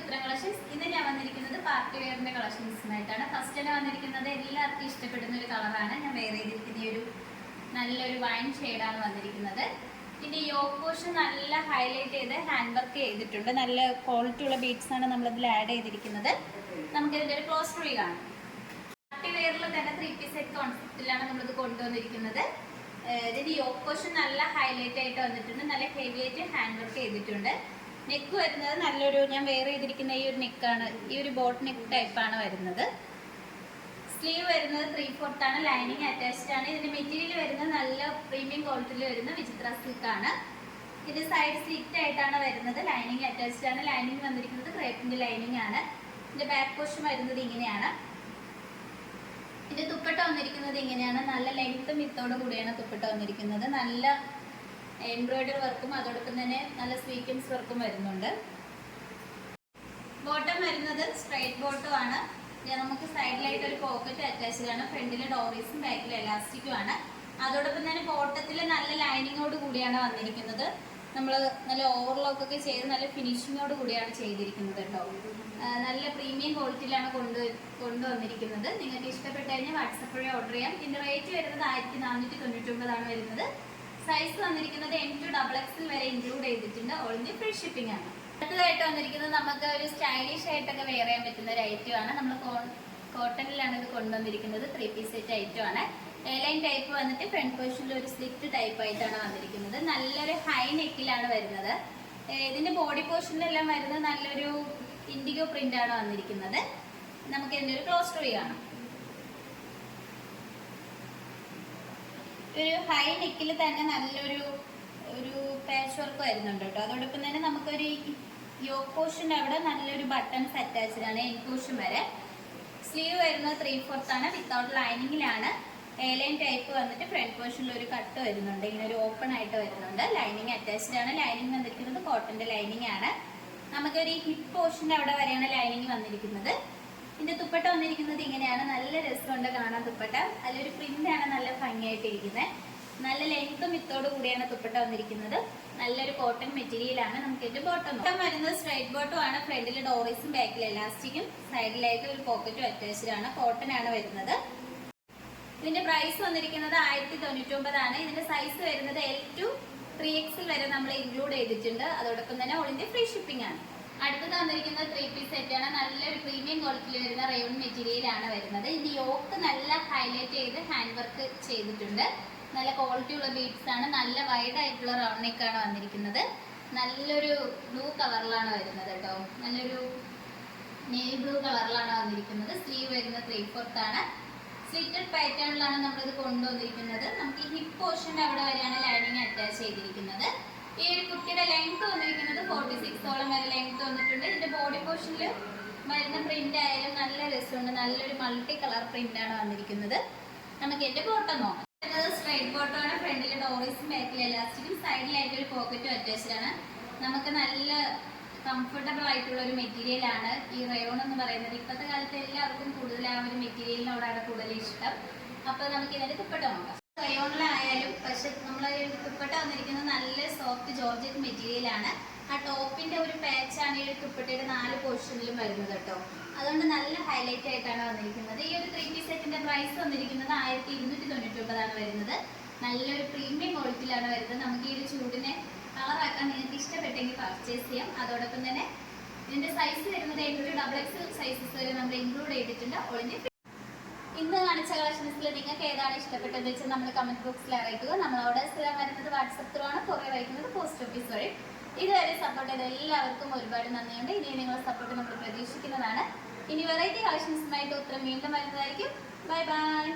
ചിത്രം കളക്ഷൻസ്. ഇന്ന് ഞാൻ വന്നിരിക്കുന്നത് പാർട്ടി വെയറിന്റെ കളക്ഷൻസിനായിട്ടാണ്. ഫസ്റ്റ് തന്നെ വന്നിരിക്കുന്നത് എല്ലാവർക്കും ഇഷ്ടപ്പെടുന്ന ഒരു കളറാണ്. ഞാൻ വെയർ ചെയ്തിരിക്കുന്ന ഒരു നല്ലൊരു വൈൻ ഷെയ്ഡാണ് വന്നിരിക്കുന്നത്. ഇതിന്റെ യോക്ക് പോർഷൻ നല്ല ഹൈലൈറ്റ് ചെയ്ത് ഹാൻഡ് വർക്ക് ചെയ്തിട്ടുണ്ട്. നല്ല ക്വാളിറ്റി ഉള്ള ബീഡ്സ് ആണ് നമ്മളിതിൽ ആഡ് ചെയ്തിരിക്കുന്നത്. നമുക്ക് ഇതിന്റെ ഒരു ക്ലോസ് ഫ്രീ കാണാം. പാർട്ടി വെയറിൽ തന്നെ 3 പീസ് സെറ്റ് കോൺസെപ്റ്റിലാണ് നമ്മളിത് കൊണ്ടുവന്നിരിക്കുന്നത്. ഇതിന്റെ യോക്ക് പോർഷൻ നല്ല ഹൈലൈറ്റ് ആയിട്ട് വന്നിട്ടുണ്ട്. നല്ല ഹെവി ആയിട്ട് ഹാൻഡ് വർക്ക് ചെയ്തിട്ടുണ്ട്. നെക്ക് വരുന്നത് നല്ലൊരു, ഞാൻ വെയർ ചെയ്തിരിക്കുന്ന ഈ ഒരു നെക്കാണ്, ഈ ഒരു ബോട്ട് നെക്ക് ടൈപ്പാണ് വരുന്നത്. സ്ലീവ് വരുന്നത് 3/4 ആണ്. ലൈനിങ് അറ്റാച്ച്ഡ് ആണ്. ഇതിന്റെ മെറ്റീരിയൽ വരുന്നത് നല്ല പ്രീമിയം ക്വാളിറ്റിയിൽ വരുന്ന വിചിത്ര സിൽക്ക് ആണ്. ഇത് സൈഡ് സ്ലിറ്റ് ആയിട്ടാണ് വരുന്നത്. ലൈനിങ് അറ്റാച്ച്ഡ് ആണ്. ലൈനിങ് വന്നിരിക്കുന്നത് ക്രേപ്പിന്റെ ലൈനിങ് ആണ്. ഇതിന്റെ ബാക്ക് പോർഷൻ വരുന്നത് ഇങ്ങനെയാണ്. ഇത് ദുപ്പട്ട വന്നിരിക്കുന്നത് ഇങ്ങനെയാണ്. നല്ല ലെങ്ത്തും വിത്തോട് കൂടിയാണ് ദുപ്പട്ട വന്നിരിക്കുന്നത്. നല്ല എംബ്രോയിഡറി വർക്കും അതോടൊപ്പം തന്നെ നല്ല സ്വീക്വൻസ് വർക്കും വരുന്നുണ്ട്. ബോട്ടം വരുന്നത് സ്ട്രൈറ്റ് ബോട്ടം ആണ്. നമുക്ക് സൈഡിലായിട്ട് ഒരു പോക്കറ്റ് അറ്റാച്ച്ഡ് ആണ്. ഫ്രണ്ടിൽ ഡോറീസും ബാക്കിൽ എലാസ്റ്റിക്കും ആണ്. അതോടൊപ്പം തന്നെ ബോട്ടത്തിൽ നല്ല ലൈനിങ്ങോട് കൂടിയാണ് വന്നിരിക്കുന്നത്. നമ്മൾ നല്ല ഓവർലോക്ക് ഒക്കെ ചെയ്ത് നല്ല ഫിനിഷിങ്ങോട് കൂടിയാണ് ചെയ്തിരിക്കുന്നത് കേട്ടോ. നല്ല പ്രീമിയം ക്വാളിറ്റിയിലാണ് കൊണ്ടുവന്നിരിക്കുന്നത്. നിങ്ങൾക്ക് ഇഷ്ടപ്പെട്ട് കഴിഞ്ഞാൽ വാട്സപ്പ് വഴി ഓർഡർ ചെയ്യാം. ഇതിന്റെ റേറ്റ് വരുന്നത് 1499 ആണ് വരുന്നത്. സൈസ് വന്നിരിക്കുന്നത് M to XXL വരെ ഇൻക്ലൂഡ് ചെയ്തിട്ടുണ്ട്. ഓൾ ഇന്ത്യ ഫ്രീ ഷിപ്പിംഗ് ആണ്. അടുത്തതായിട്ട് വന്നിരിക്കുന്നത് നമുക്ക് ഒരു സ്റ്റൈലിഷ് ആയിട്ടൊക്കെ വെയർ ചെയ്യാൻ പറ്റുന്ന ഒരു ഐറ്റം ആണ്. നമ്മൾ കോട്ടണിലാണ് ഇത് കൊണ്ടുവന്നിരിക്കുന്നത്. 3 പീസ് സെറ്റ് ഐറ്റം ആണ്. എയർലൈൻ ടൈപ്പ് വന്നിട്ട് ഫ്രണ്ട് പോർഷനിൽ ഒരു സ്ലിറ്റ് ടൈപ്പ് ആയിട്ടാണ് വന്നിരിക്കുന്നത്. നല്ലൊരു ഹൈ നെക്കിലാണ് വരുന്നത്. ഇതിന്റെ ബോഡി പോർഷനിലെല്ലാം വരുന്നത് നല്ലൊരു ഇൻഡിഗോ പ്രിന്റ് ആണ് വന്നിരിക്കുന്നത്. നമുക്ക് ഇതിന്റെ ഒരു ക്ലോസ് ഫ്രീ കാണാം. ഒരു ഹൈ നെക്കിൽ തന്നെ നല്ലൊരു പാച്ച് വർക്ക് വരുന്നുണ്ട് കേട്ടോ. അതോടൊപ്പം തന്നെ നമുക്കൊരു യോക്ക് പോർഷൻ അവിടെ നല്ലൊരു ബട്ടൺസ് അറ്റാച്ച്ഡ് ആണ് എൻഡ് പോർഷൻ വരെ. സ്ലീവ് വരുന്നത് 3/4 ആണ്. വിത്തൗട്ട് ലൈനിങ്ങിലാണ്. എയർലൈൻ ടൈപ്പ് വന്നിട്ട് ഫ്രണ്ട് പോർഷനിൽ ഒരു കട്ട് വരുന്നുണ്ട്. ഇങ്ങനെ ഒരു ഓപ്പൺ ആയിട്ട് വരുന്നുണ്ട്. ലൈനിങ് അറ്റാച്ച്ഡ് ആണ്. ലൈനിങ് വന്നിരിക്കുന്നത് കോട്ടന്റെ ലൈനിങ് ആണ്. നമുക്കൊരു ഹിപ്പ് പോർഷന്റെ അവിടെ വരെയാണ് ലൈനിങ് വന്നിരിക്കുന്നത്. ഇതിന്റെ ദുപ്പട്ട വന്നിരിക്കുന്നത് ഇങ്ങനെയാണ്. നല്ല രസമുണ്ട് കാണാൻ ദുപ്പട്ട. അതിലൊരു പ്രിന്റ് ആണ് നല്ല ഭംഗിയായിട്ട് ഇരിക്കുന്നത്. നല്ല ലെങ്ത്തും വിത്തോട് കൂടിയാണ് ദുപ്പട്ട വന്നിരിക്കുന്നത്. നല്ലൊരു കോട്ടൺ മെറ്റീരിയൽ ആണ്. നമുക്ക് ഇതിന്റെ ബോട്ടം വരുന്നത് സ്ട്രൈറ്റ് ബോട്ടം ആണ്. ഫ്രണ്ടിൽ ഡോറീസും ബാക്കിൽ എലാസ്റ്റിക്കും സൈഡിലായിട്ട് ഒരു പോക്കറ്റും അറ്റാച്ച്ഡ് ആണ്. കോട്ടൺ ആണ് വരുന്നത്. ഇതിന്റെ പ്രൈസ് വന്നിരിക്കുന്നത് 1099 ആണ്. ഇതിന്റെ സൈസ് വരുന്നത് L to 3XL വരെ നമ്മൾ ഇൻക്ലൂഡ് ചെയ്തിട്ടുണ്ട്. അതോടൊപ്പം തന്നെ ഓൾ ഇന്ത്യ ഫ്രീ ഷിപ്പിംഗ് ആണ്. അടുത്തത് വന്നിരിക്കുന്നത് 3 പീസ് സെറ്റ് ആണ്. നല്ലൊരു പ്രീമിയം ക്വാളിറ്റിയിൽ വരുന്ന റയോൺ മെറ്റീരിയൽ ആണ് വരുന്നത്. ഇതിന്റെ യോക്ക് നല്ല ഹൈലൈറ്റ് ചെയ്ത് ഹാൻഡ് വർക്ക് ചെയ്തിട്ടുണ്ട്. നല്ല ക്വാളിറ്റി ഉള്ള ബീഡ്സ് ആണ്. നല്ല വൈഡ് ആയിട്ടുള്ള റൗണ്ട് നെക്ക് ആണ് വന്നിരിക്കുന്നത്. നല്ലൊരു ബ്ലൂ കളറിലാണ് വരുന്നത് കേട്ടോ. നല്ലൊരു നേവി ബ്ലൂ കളറിലാണ് വന്നിരിക്കുന്നത്. സ്ലീവ് വരുന്നത് 3/4 ആണ്. സ്ലിറ്റഡ് പാറ്റേണിലാണ് നമ്മളിത് കൊണ്ടുവന്നിരിക്കുന്നത്. നമുക്ക് ഈ ഹിപ്പ് പോർഷന്റെ അവിടെ വരെയാണ് ലൈനിങ് അറ്റാച്ച് ചെയ്തിരിക്കുന്നത്. ഈ ഒരു കുട്ടിയുടെ ലെങ്ത് വന്നിരിക്കുന്നത് 46ഓളം വരെ ലെങ്ത് വന്നിട്ടുണ്ട്. ഇതിന്റെ ബോഡി പോർഷനിൽ വരുന്ന പ്രിന്റ് ആയാലും നല്ല രസമുണ്ട്. നല്ലൊരു മൾട്ടി കളർ പ്രിന്റ് ആണ് വന്നിരിക്കുന്നത്. നമുക്ക് എന്റെ ബോട്ടം നോക്കാം. സ്ട്രൈറ്റ് ബോട്ടം ആണ്. ഫ്രണ്ടിൽ ഡോറീസും ബാക്കിൽ എലാസ്റ്റിക്കും സൈഡിലായിട്ട് ഒരു പോക്കറ്റും അറ്റാച്ച്ഡ് ആണ്. നമുക്ക് നല്ല കംഫർട്ടബിൾ ആയിട്ടുള്ള ഒരു മെറ്റീരിയൽ ആണ് ഈ റയോൺ എന്ന് പറയുന്നത്. ഇപ്പോഴത്തെ കാലത്ത് എല്ലാവർക്കും കൂടുതൽ ആ ഒരു മെറ്റീരിയലിനോടാണ് കൂടുതൽ ഇഷ്ടം. അപ്പൊ നമുക്ക് ഇതിന്റെ ദുപ്പട്ട നോക്കാം. റയോണിലായാലും പക്ഷെ നമ്മളെ ദുപ്പട്ട വന്നിരിക്കുന്നത് നല്ല സോഫ്റ്റ് ജോർജറ്റ് മെറ്റീരിയൽ ആണ്. ആ ടോപ്പിന്റെ ഒരു പാച്ചാണ് ഈ ദുപ്പട്ടയുടെ 4 പോർഷനിലും വരുന്നത് കേട്ടോ. അതുകൊണ്ട് നല്ല ഹൈലൈറ്റ് ആയിട്ടാണ് വന്നിരിക്കുന്നത്. ഈ ഒരു 3 പീസ് സെറ്റിന്റെ പ്രൈസ് വന്നിരിക്കുന്നത് 1299 ആണ് വരുന്നത്. നല്ലൊരു പ്രീമിയം ക്വാളിറ്റിയിലാണ് വരുന്നത്. നമുക്ക് ഈ ഒരു ചൂടിനെ കളറാക്കാൻ നിങ്ങൾക്ക് ഇഷ്ടപ്പെട്ടെങ്കിൽ പർച്ചേസ് ചെയ്യാം. അതോടൊപ്പം തന്നെ ഇതിന്റെ സൈസ് വരുന്നത് M to XXL സൈസസ് വരെ നമ്മൾ ഇൻക്ലൂഡ് ചെയ്തിട്ടുണ്ട്. ഓൾ ഇന്ത്യ ഇന്ന് കാണിച്ച കളക്ഷൻസിൽ നിങ്ങൾക്ക് ഏതാണ് ഇഷ്ടപ്പെട്ടതെന്ന് വെച്ചാൽ നമ്മൾ കമന്റ് ബോക്സിൽ അറിയിക്കുക. നമ്മൾ ഓർഡേഴ്സ് എല്ലാം വരുന്നത് വാട്സപ്പ് ത്രൂ ആണ്. കൊറിയർ അയക്കുന്നത് പോസ്റ്റ് ഓഫീസ് വഴി. ഇതുവരെ സപ്പോർട്ട് ചെയ്ത എല്ലാവർക്കും ഒരുപാട് നന്ദിയുണ്ട്. ഇനി നിങ്ങളുടെ സപ്പോർട്ട് നമ്മൾ പ്രതീക്ഷിക്കുന്നതാണ്. ഇനി വെറൈറ്റി കളക്ഷൻസുമായിട്ട് ഉത്തരം വീണ്ടും വരുന്നതായിരിക്കും. Bye bye.